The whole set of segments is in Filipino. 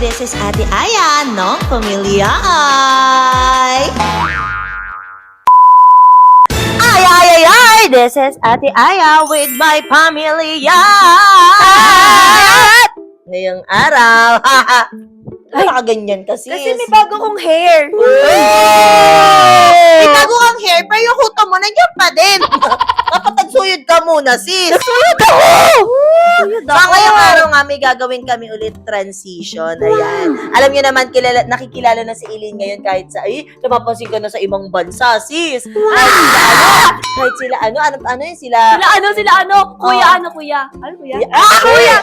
This is Ate Aya ng Pamilya Ay! Ay! This is Ate Aya with my Pamilya Ay! Ngayong araw, ay, nakaganyan kasi. Kasi may bago kong hair. May bago kang hair, pero yung huto mo, nandiyan pa din. Kapatagsuyod ka muna, sis. Nasuyod ako! So, ngayong araw nga, may gagawin kami ulit transition. Ayan. Alam niyo naman, nakikilala na si Eileen ngayon kahit sa, napapansin ka na sa ibang bansa, sis. Kahit sila, ano yun, sila. Sila ano? Kuya, kuya? Ano kuya? Kuya!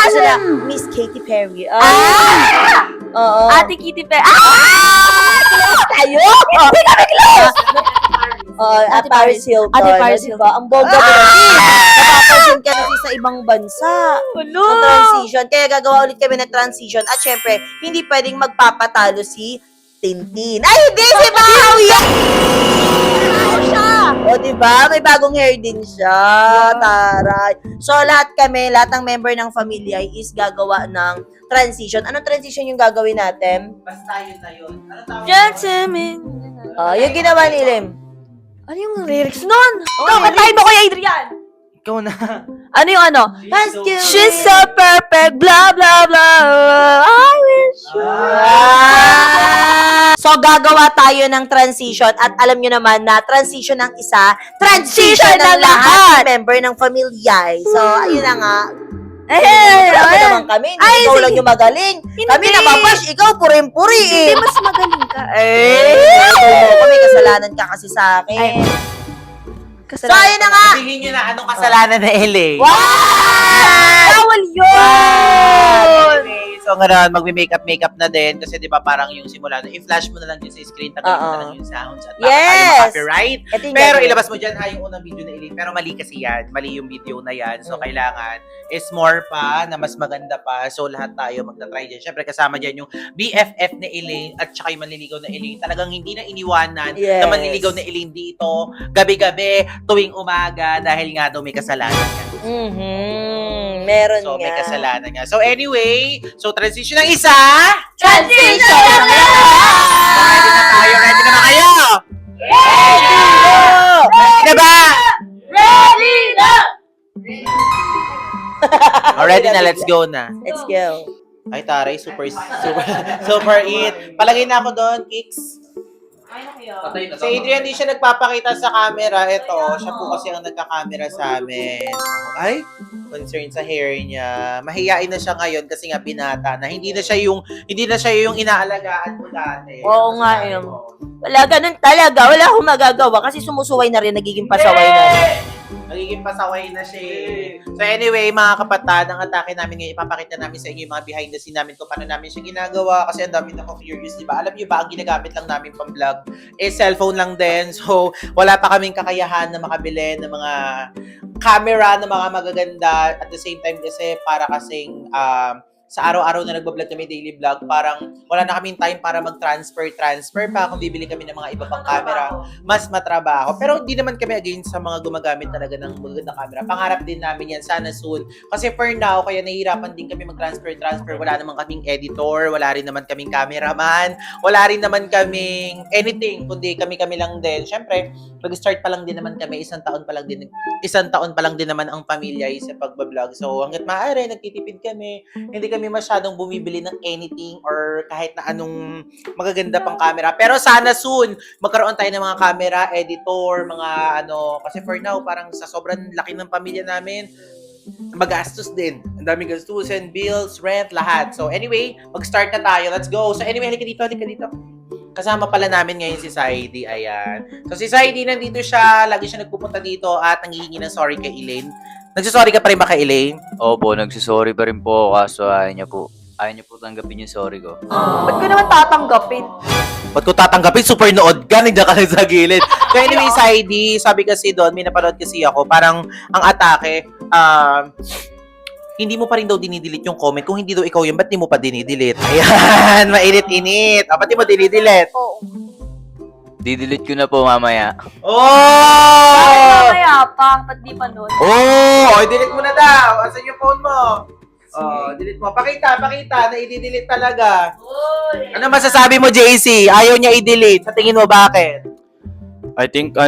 Sila. Miss Katy Perry. Oo. Ate Kitty Pe. Tayo! Hindi kami close! Ate Paris Hilton. Ate Paris Hilton. Ang bongga mo na, sis. Napapansin ka na sis sa ibang bansa. Hello! Ng transition. Kaya gagawa ulit kami ng transition. At syempre, hindi pwedeng magpapatalo si Tintin. Ay, hindi! Si Bao yan! O, diba? May bagong hair din siya. Taray. So, lahat ng member ng pamilya is gagawa ng transition. Anong transition yung gagawin natin? Basta yun na yun. Ano tawag? Gentlemen. Yung ginawa ni Lim. Ano yung lyrics nun? Kantahin mo, Kuya Adrian. Ikaw na. Ano yung ano? She's so perfect, blah, blah, blah. I wish you. So, gagawa tayo ng transition at alam nyo naman na transition ng isa, transition ng lahat member ng pamilya. So, ayun na nga. Grabe naman kami. Hindi ikaw lang yung magaling. Kami nababash, ikaw purim-puri eh. Hindi mas magaling ka. May kasalanan ka kasi sa akin. So, ayun na nga. Sabihin nyo na anong kasalanan na LA. Bawal yun! Anyway, so ngayon, magme-makeup na din kasi di ba parang yung simula na i-flash mo na lang yun sa screen, tagalin mo na lang yung sounds at baka tayo copyright. Pero ilabas mo dyan yung unang video na Elaine. Pero mali kasi yan. Mali yung video na yan. So kailangan is more pa na mas maganda pa. So lahat tayo magta-try dyan. Syempre kasama dyan yung BFF na Elaine at saka yung manliligaw na Elaine. Talagang hindi na iniwanan na manliligaw na Elaine dito gabi-gabi tuwing umaga dahil nga daw may kasalanan nga. Meron So, nga. may kasalanan nga. So, anyway, so transition ng isa. Transition! Ready na tayo? Ready na ba kayo? Ready! Ready na ba? Ready na! Ready na, let's go na. Let's go. Ay, taray, super it. Palagay na ako doon, Kicks. Si Adrian, di siya nagpapakita sa camera. Ito, siya po kasi ang nagka-camera sa amin. Ay, concern sa hair niya. Mahiyain na siya ngayon kasi nga binata na. Hindi na siya yung inaalagaan mo dati. Oo nga yun. Wala, ganun talaga. Wala akong magagawa kasi sumusuway na rin, nagiging pasaway na rin. Nagiging pasaway na siya. So anyway, mga kapatid, ang atake namin ngayon, ipapakita namin sa inyo yung mga behind the scene namin kung paano namin siya ginagawa kasi ang dami na curious, di ba? Alam niyo ba, ang ginagamit lang namin pang vlog is cellphone lang din. So, wala pa kaming kakayahan na makabili ng mga camera na mga magaganda at the same time kasi para kasing sa araw-araw na nagbablog kami, daily vlog, parang wala na kaming time para mag-transfer pa kung bibili kami ng mga iba pang camera. Mas matrabaho. Pero hindi naman kami against sa mga gumagamit talaga ng magagandang camera. Pangarap din namin yan, sana soon. Kasi for now, kaya nahihirapan din kami mag-transfer. Wala naman kaming editor, wala rin naman kaming cameraman, wala rin naman kaming anything, kundi kami lang din. Siyempre, mag-start pa lang din naman kami, isang taon pa lang din naman ang pamilya sa pagbablog. So, hanggat maaari, nagtitipid kami, hindi kami masyadong bumibili ng anything or kahit na anong magaganda pang camera. Pero sana soon, magkaroon tayo ng mga camera, editor, mga kasi for now, parang sa sobrang laki ng pamilya namin, magastos din. Ang daming gastusin, bills, rent, lahat. So anyway, mag-start na tayo. Let's go. So anyway, halika dito. Kasama pala namin ngayon si Saidi. Ayan. So si Saidi, nandito siya. Lagi siya nagpupunta dito at nangihingi ng sorry kay Elaine. Nagsasorry ka pa rin ba kay Elaine? Opo, nagsisorry pa rin po kaso ayaw niya po tanggapin yung sorry ko. Ba't ko naman tatanggapin? Ba't ko tatanggapin? Super nood ka, nandiyan ka lang sa gilid. So anyway, Saidi, sabi kasi doon, may napanood kasi ako, parang ang atake, hindi mo pa rin daw dinidelete yung comment. Kung hindi daw ikaw yun, ba't di mo pa dinidelete? Ayan, mainit-init. Ba't di mo dinidelete? Oo. Didelete ko na po mamaya. Oh! Mamaya pa, ba't di pa nun? Oh! Delete mo na daw. Asan yung phone mo? Oh, delete mo. Pakita na i-delete talaga. Ano masasabi mo, JC? Ayaw niya i-delete. Sa tingin mo, bakit? I think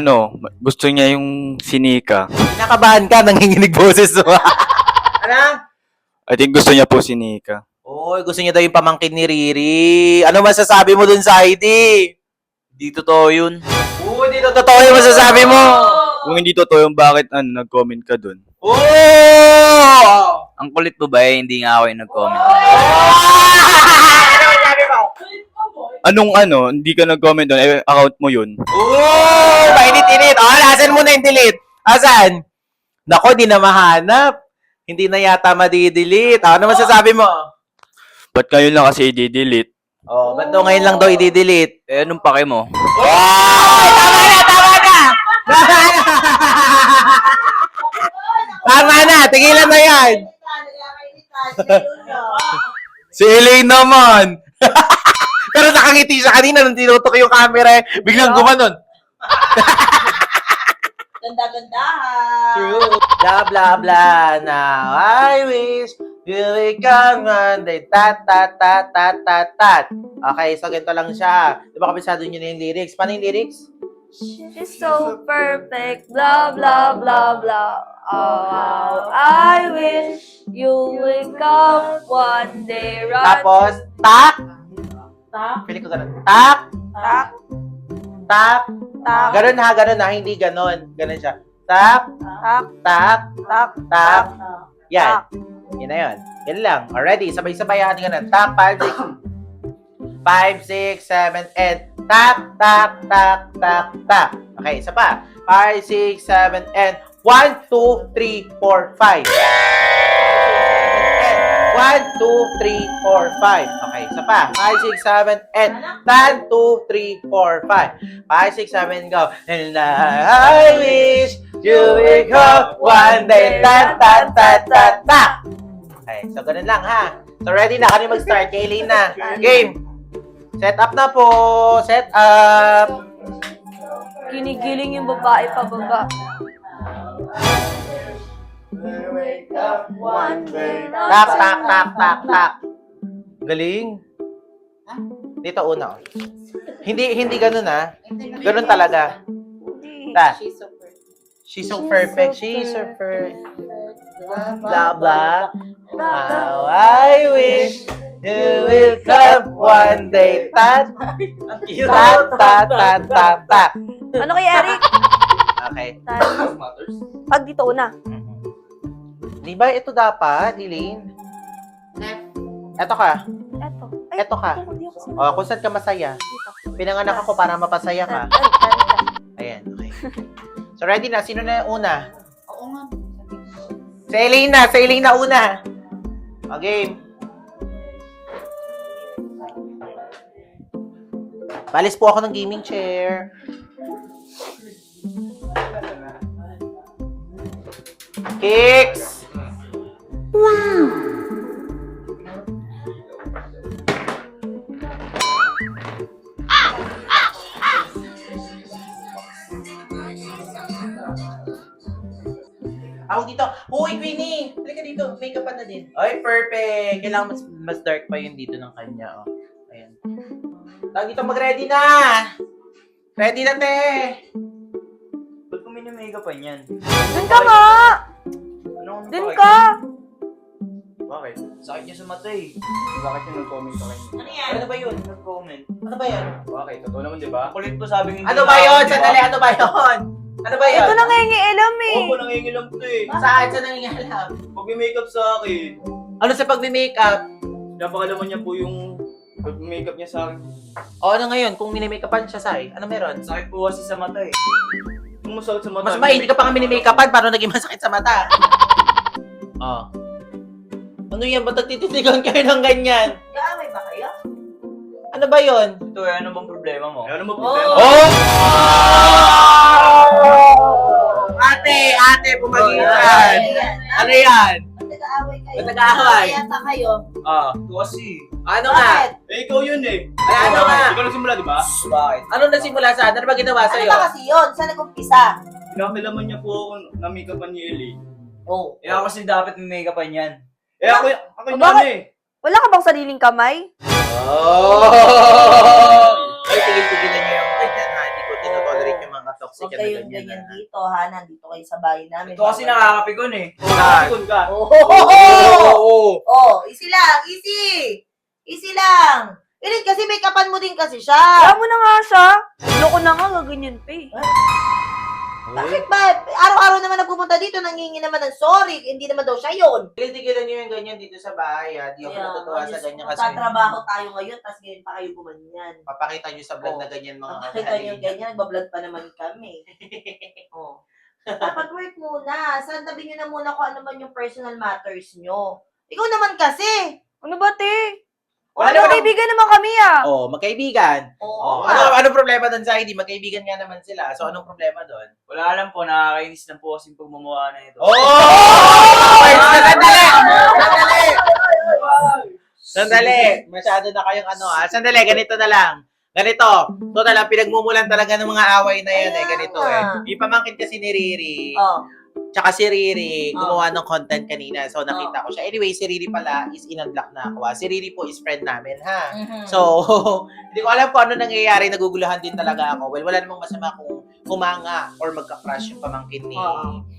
gusto niya yung sinika. Kinakabahan ka, nanginginig boses mo. Ano? I think gusto niya po sinika. Oy, gusto niya daw yung pamangkin ni Riri. Ano masasabi mo dun, Saidi? Di totoo yun. Oo, hindi to totoo yung masasabi mo. Kung hindi totoo yung bakit nag-comment ka dun. Oh! Ang kulit mo ba eh, hindi nga ako yung nag-comment. Ano masasabi mo? Hindi ka nag-comment dun, account mo yun. Oh! Mainit-init. Oh, asan mo na yung delete? Asan? Nako, di na mahanap. Hindi na yata madidelete. Ano masasabi mo? Ba't kayo lang kasi i-delete? Oh, ba't daw ngayon lang daw i-delete? Eh, anong pake mo? Oh! Tama na! Tama na! Tigilan na yan! Si Elaine naman! Pero nakangiti siya kanina nung tinutok yung camera. Biglang gumanon. Ganda-gandahan. True. Blah, blah, blah. Now I wish you will come one day. Tat, tat, tat, tat, tat, tat. Okay, so ganito lang siya. Di ba kabisado nyo na yung lyrics? Paano yung lyrics? She's so perfect, blah, blah, blah, blah. Oh, I wish you will come one day, right? Tapos, tak. Pili ko ganun. Tak. Tak, Tak. tak, Ganun ha. Hindi ganun. Ganun siya. Tak. tak, Tak. tak, Tak. Yan. tak. Yan na yun. Yan lang. Already. Sabay-sabay natin ganun. Tak. 5, 6, 7, and tak, tak, tak, tak, tak. Okay, isa pa. 5, 6, 7, and 1, 2, 3, 4, 5. 1, 2, 3, 4, 5. Okay, isa pa. 5, 6, 7, and 1, 2, 3, 4, 5. 5, 6, 7, go. And I wish you will come one day. Ta, ta, ta, ta, ta. Okay, so ganun lang ha. So ready na. Kami mag-start. Kailin na. Game. Set up na po. Set up. Kinigiling yung babae pababa. One day, Tak, tak, tak, tak, tak. Galing. Dito una. Hindi ganun ha. Ganun talaga. Ta. She's so perfect. She's so perfect. Blah, blah. How I wish you will come one day. Tat. Tat, tat, tat, tat, tat. Ano kay Eric? Okay. Pag dito una. Di ba ito dapat, Elaine? Eto ka. Eto. Eto ka. Hindi ako sa- O, kung saan ka masaya. Pinanganak ako para mapasaya ka. Ayan, okay. So, ready na. Sino na yung una? Oo nga. Si Elaine na. Si Elaine na una. O, game. Balis po ako ng gaming chair. Kicks! Ako dito. Uy, Queenie! Halika dito. Makeup pa na din. Ay, perfect. Kailangan mas dark pa yun dito ng kanya. Oh. Ayan. Tawag dito, mag-ready na! Ready na, te! Ba't mo mini-makeupan yan? Dun ka nga! Anong Dun ka! Bakit? Sakit niya sa mata eh. Bakit yung nag-comment sa kanya? Ano yan? Ano ba yun? Nag-comment. Ano ba yan? Bakit? Totoo naman, di ba? Kulit mo sabi hindi Ano ba yun? Sandali, ano ba yun? Ano ba yun? Ito nangingialam eh. Oo, nangingilam to eh. Saan? Saan nangingalam? Pag may makeup sa akin, Ano sa pag-makeup? Napakalaman niya po yung makeup niya sa akin. O ano ngayon? Kung mini-makeupan siya, Sai, ano meron? sakit po kasi sa mata eh. Kung masakit sa mata. Mas maindi ka pa nga mini-makeupan, paano naging masakit sa mata? Oh. Ano yan? Ba't nagtititigan kayo ng ganyan? Kaamay ba kayo? Ano ba yun? Ito eh, ano bang problema mo? Ano mo problema? Oh! Ate, pumagitan. Ano yan? Nag-aaway kayo. Nag-aaway? Yata kayo. Oh. Kasi. Ano nga? Bakit? Ikaw yun eh. Ano nga? Ikaw nagsimula, di ba? Bakit? Ano nagsimula saan? Ano ba ginawa Ano sa'yo? ba kasi yun? Saan nag-umpisa? Pinakalaman niya po ako na makeupan ni Ellie. Oh. Eh ako kasi dapat may makeupan yan. Eh, ako yung Bakit? ano eh. Wala ka bang sariling kamay? Oh! Ay, tigil-tigilan niyo yung ganyan ha. Hindi ko tinotolerate yung mga toxic Huwag na kayong ganyan ganyan ha. dito, ha? Nandito kayo sa bahay namin. Ito kasi nakakapikon eh. Ah. Nakakapikon ka. Oh! Oh, easy lang, easy! Easy lang! Ilit kasi make upan mo din kasi siya. Kaya mo na nga siya. Loko na nga, gaganyan pa eh. Bakit ba? Araw-araw naman nagpupunta dito, nangingi naman ng sorry. Hindi naman daw siya yun. Tigil-tigilan niyo yung ganyan dito sa bahay ha. Di ako natutuwa sa ganyan kasi Tatrabaho tayo ngayon, tapos ganyan pa kayo gumanyan. papakita niyo sa vlog na ganyan mga Makakita niyo ganyan, nagbablog pa naman kami. Oh. Dapat work muna. Tabi niyo na muna kung ano man yung personal matters niyo. Ikaw naman kasi. Ano ba, te? Wala Ano, naman. kaibigan naman kami ah. Oh, magkaibigan. Oo. Oh, ano problema doon sa ID? Magkaibigan nga naman sila. So, anong problema doon? Wala lang po, nakakainis lang po kasi pagmumukha na ito. Oh! Sandali! Sandali! Masyado na kayong ano ah. Sandali, ganito na lang. Ganito. Total lang, pinagmumulan talaga ng mga away na yan eh. Ganito eh. Yung pamangkin kasi ni Riri, Oh. tsaka si Riri, gumawa ng content kanina. So, nakita ko siya. Anyway, si Riri pala is in-unblock na ako. Si Riri po is friend namin, ha? So, hindi ko alam kung ano nangyayari. Naguguluhan din talaga ako. Well, wala namang masama kung humanga or magka-crush yung pamangkin ni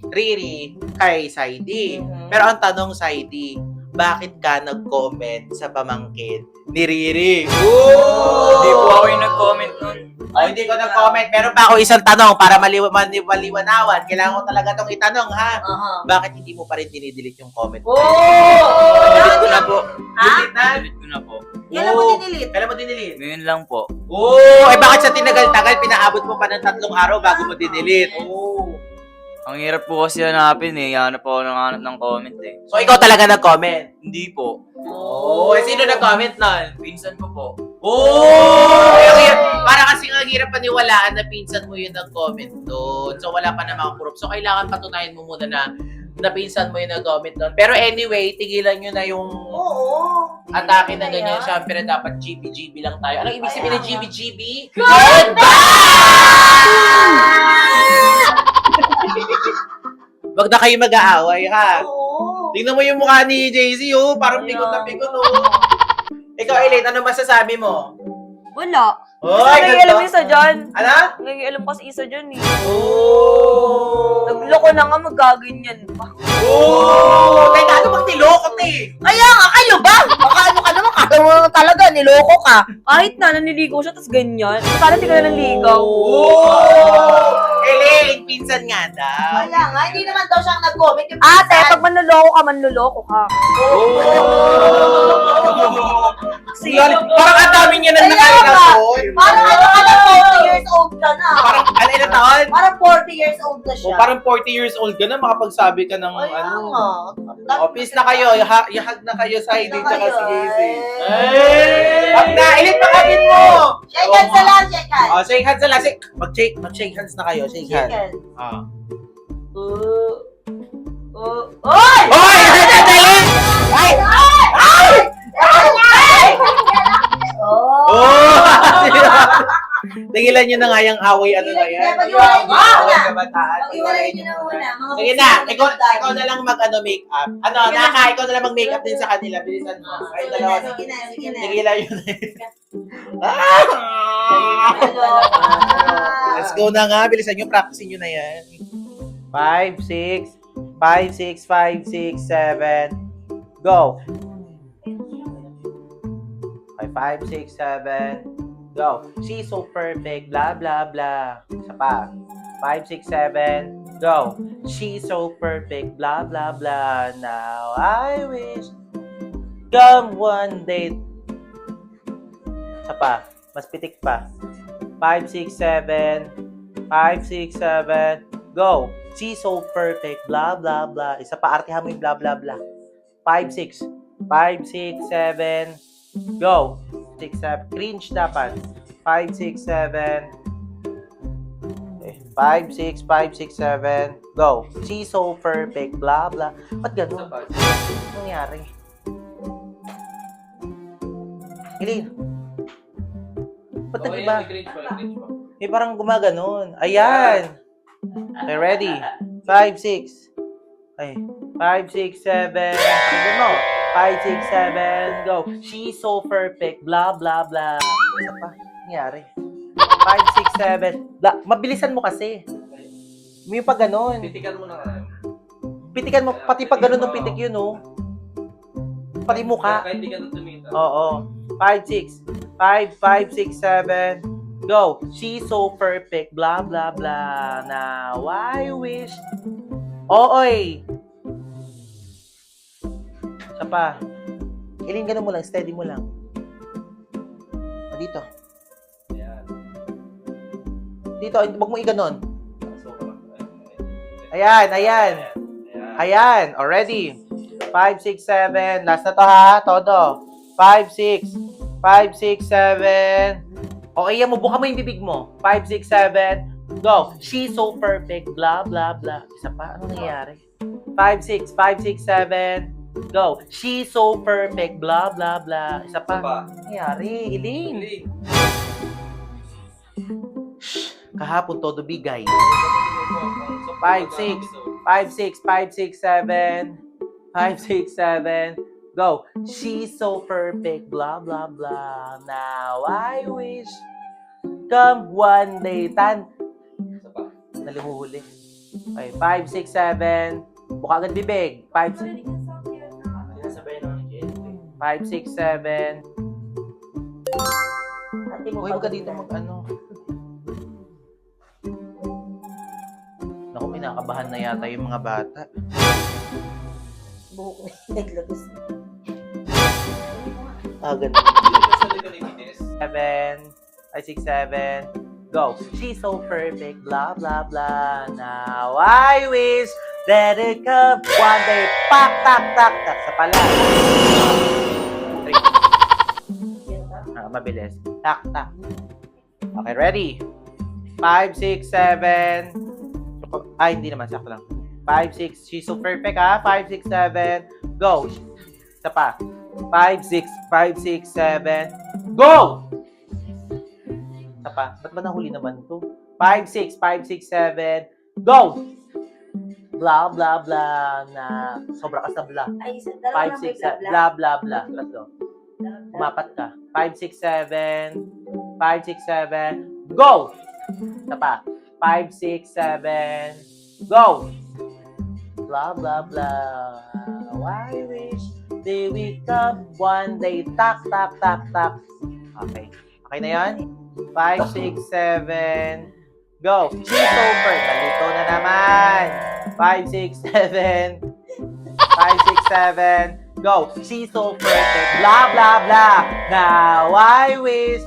Riri kay Saidi. Pero ang tanong, Saidi, bakit ka nag-comment sa pamangkin ni Riri? Hindi po ako yung nag-comment nun. Oh, hindi ko nag-comment. Meron pa ako isang tanong para maliwanawan. Kailangan ko talaga itong itanong, ha? Bakit hindi mo pa rin dinidelete yung comment? Delete ko na po. Delete na? Delete ko na po. Kailan mo dinilit? Kailan mo dinidelete? Ngayon lang po. Eh bakit sa tinagal-tagal, pinaabot mo pa ng 3 araw bago mo dinidelete? Ang hirap po kasi hanapin eh. Hanap ako ng hanap ng comment eh. So, ikaw talaga nag-comment? Hindi po. Sino nag-comment nun? Pinsan ko po. Para kasi nga hirap paniwalaan na pinsan mo yun nag-comment doon. So, wala pa namang proof. So, kailangan patunayan mo muna na pinsan mo yung nag-comment doon. Pero anyway, tigilan nyo na yung atake na ganyan. Siyempre, dapat GB-GB lang tayo. Anong ibig sabihin ng GB-GB? Wag na kayo mag-aaway, ha? Tingnan mo yung mukha ni JC, oh. Parang pikot na pikot, oh. Ikaw, Elaine, ano masasabi mo? Wala. Oy, Nangialam isa dyan. Ano? Nangialam kasi isa dyan eh. Oh! Nagloko na nga, magaganyan pa. Oh! Teka, ano bang niloko, te? Kaya nga, kayo ba? Baka ano ka naman, kaya mo talaga, niloko ka. Kahit na, naniligo siya, tas ganyan. Sana di ka na nanligaw. Oh! Elaine, pinsan nga daw. Kaya nga, hindi naman daw siyang nag-comment yung Ate, pag manloloko ka. Parang ang dami niya nang nakailanson. Parang ano ka na, 40 years old ka na. Parang, alin na taon? Parang 40 years old na siya. Parang 40 years old ka na, makapagsabi ka ng Kaya ano. nga. Peace na kayo. Yahag na kayo sa ID tsaka si Casey. Ay! Wag na, ilit pa kapit mo! Shake hands na lang, shake hands. Oh, shake hands na lang. Mag-shake hands na kayo. Shake Shake hands. hands. Ah. Oy! Hoy! Ay! Ay! Ay! Oh! Tigilan nyo na nga yung away ano na yan. Pag-iwalay nyo na muna. Kabataan. Pag-iwalay nyo na muna. Mga Sige na, gusto ikaw na lang mag-make-up. Ikaw na lang mag-make up din sa kanila. Bilisan mo. Ay, dalawa na. Sige na, sige na. Tigilan yun. Hello. Let's go na nga. Bilisan nyo. Practicein nyo na yan. 5, 6, 5, 6, 5, 6, 7. Go. 5, 6, 7. Go. She's so perfect. Blah, blah, blah. Isa pa. 5, 6, 7. Go. She's so perfect. Blah, blah, blah. Now I wish come one day. Isa pa. Mas pitik pa. 5, 6, 7. 5, 6, 7. Go. She's so perfect. Blah, blah, blah. Isa pa. Artihan mo yung blah, blah, blah. 5, 6. 5, 6, 7. Go. 6, 7. Cringe dapat. 5, 6, 7. Okay. 5, 6, 5, 6, 7. Go. She's so perfect. Blah, blah. Ba't ganun? Anong nangyari? Eileen. Ba't nag-iba? Eh, parang gumaganon. Ayan. Okay, ready? 5, 6. Ay. 5, 6, 7. Ano mo? 5, 6, 7, go. She's so perfect, blah, blah, blah. Isa pa, nangyari. 5, 6, 7, blah. Mabilisan mo kasi. May pa ganun. Titikan mo na nga. Pitikan mo, pati pag ganun ng pitik yun, oh. Pati mukha. Kahit di ka na tumita. Oo. 5, 6. 5, 5, 6, 7. Go. She's so perfect. Blah, blah, blah. Now, I wish. Oy. Isa pa. Ilin, ganun mo lang. Steady mo lang. O, dito. Ayan. Dito. Huwag mo i-ganon. So, Ayan, ayan. Ayan. Already. 5, 6, 7. Last na to, ha? Todo. 5, 6. 5, 6, 7. Okay, yan mo. Buka mo yung bibig mo. 5, 6, 7. Go. She's so perfect. Blah, blah, blah. Isa pa. Ano nangyayari? 5, 6. 5, 6, 7. Go. She's so perfect. Blah, blah, blah. Isa pa. Ano nangyayari? Iling. Kahapon todo bigay. 5, 6. 5, 6. 5, 6, 7. 5, 6, 7. Go. She's so perfect. Blah, blah, blah. Now, I wish. Come one day. Nalimuhuli. Okay. 5, 6, 7. Buka agad bibig. 5, 6, 7. Uy, huwag ka dito mag-ano. Naku, minakabahan na yata yung mga bata. Buhok na naglabas. Ganun. 7, 6, 7, go. She's so perfect, blah, blah, blah. Now, I wish that it come one day. Pak, tak, tak, tak. Sa pala. 3. Mabilis. Tak, tak. Okay, ready? 5, 6, 7. Ay, hindi naman. Sakto lang. 5, 6. She's so perfect, ha? 5, 6, 7. Go. Isa pa. 5, 6, 5, 6, 7. Go! Isa pa. Ba't ba nahuli naman to? 5, 6, 5, 6, 7. Go! Blah, blah, blah. Na sobra ka sa blah. Ay, 5, 6, 7. Blah, blah, blah. Let's go. Umapat ka. 5, 6, 7. 5, 6, 7. Go! Isa pa. 5, 6, 7. Go! Blah, blah, blah. I wish they will come one day. Tak, tak, tak, tak. Okay. Okay na yan? 5, 6, 7. Go. She's over. Nalito na naman. 5, 6, 7. 5, 6, 7. Go. She's so perfect. Blah, blah, blah. Now, I wish.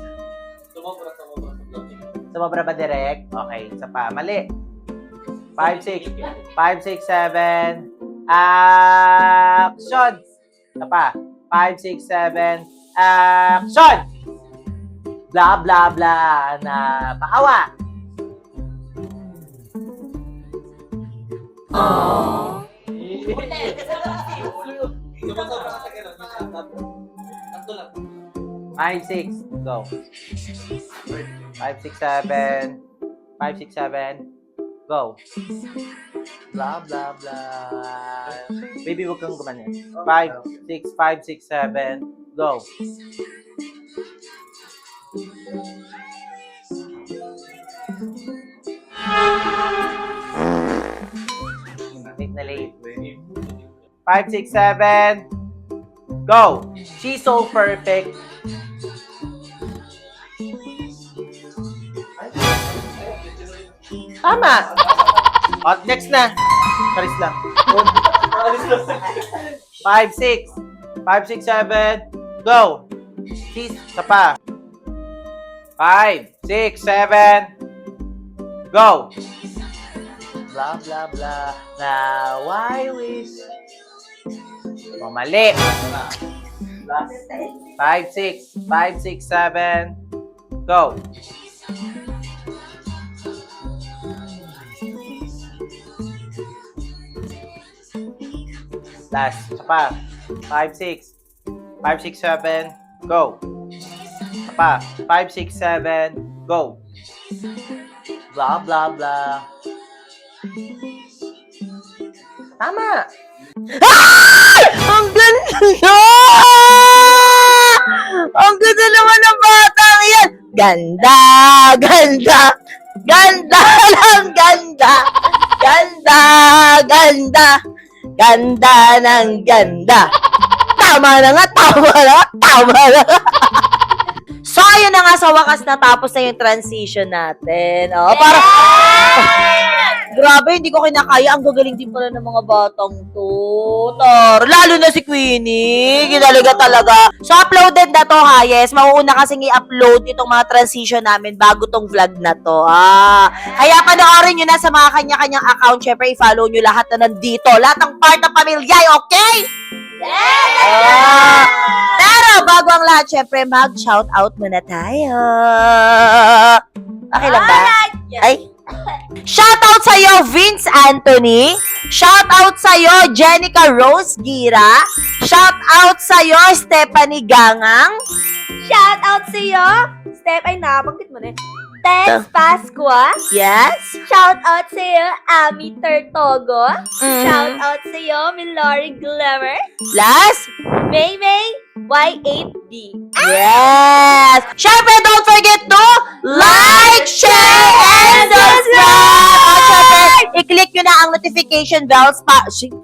Sumobra ba direct? Okay. Isa pa. Mali. 5, 6. 5, 6, 7. Action! Isa pa. 5, 6, 7. Action! Blah, blah, blah. Na paawa. Aww. 5, 6. Go. 5, 6, 7. 5, 6, 7. Go. Blah, blah, blah. Baby, huwag kang gumanyan. 5, 6, 5, 6, 7. Go. Late na late. 5, 6, 7. Go. She's so perfect. Tama. At next na. Paris lang. 5, 6. 5, 6, 7. Go. She's sa pa. 5, 6, 7. Go. Blah, blah, blah. Now I wish. Oh, mali. 5, 6. 5, 6, 7. Go. Last. Isa pa. 5, 6. 5, 6, 7. Go. Isa pa. 5, 6, 7. Go. Blah, blah, blah. Tama. Ang ganda! ganda, ganda, ganda ng ganda, ganda, ganda, ganda ng ganda. Tama na nga, tama na, tama na. So, ayun na nga sa wakas natapos na yung transition natin. Oh, para grabe, hindi ko kinakaya. Ang gagaling din pala ng mga batang to. Lalo na si Queenie. Ginalaga talaga. So, uploaded na to, ha? Yes, mauuna kasing i-upload itong mga transition namin bago tong vlog na to. Kaya panoorin nyo na sa mga kanya-kanyang account. Siyempre, i-follow nyo lahat na nandito. Lahat ng part ng pamilya, okay? Yes! Pero bago ang lahat, syempre, mag-shoutout muna tayo. Okay lang ba? Ay. Shoutout sa'yo, Vince Anthony. Shoutout sa'yo, Jenica Rose Gira. Shoutout sa'yo, Stephanie Gangang. Shout out sa iyo, Step, ay nabanggit mo na yun. Tess Pasqua. Yes. Shout out sa iyo, Ami Tertogo. Mhm. Shout out sa iyo, Milori Glamour. Last. May Y8D. Yes! Syempre, don't forget to like, share, and subscribe! At syempre, i-click nyo na ang notification bells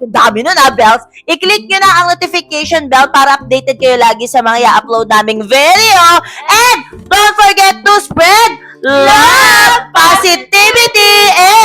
dami nun bells. I-click nyo na ang notification bell para updated kayo lagi sa mga i-upload naming video. And don't forget to spread love, positivity, and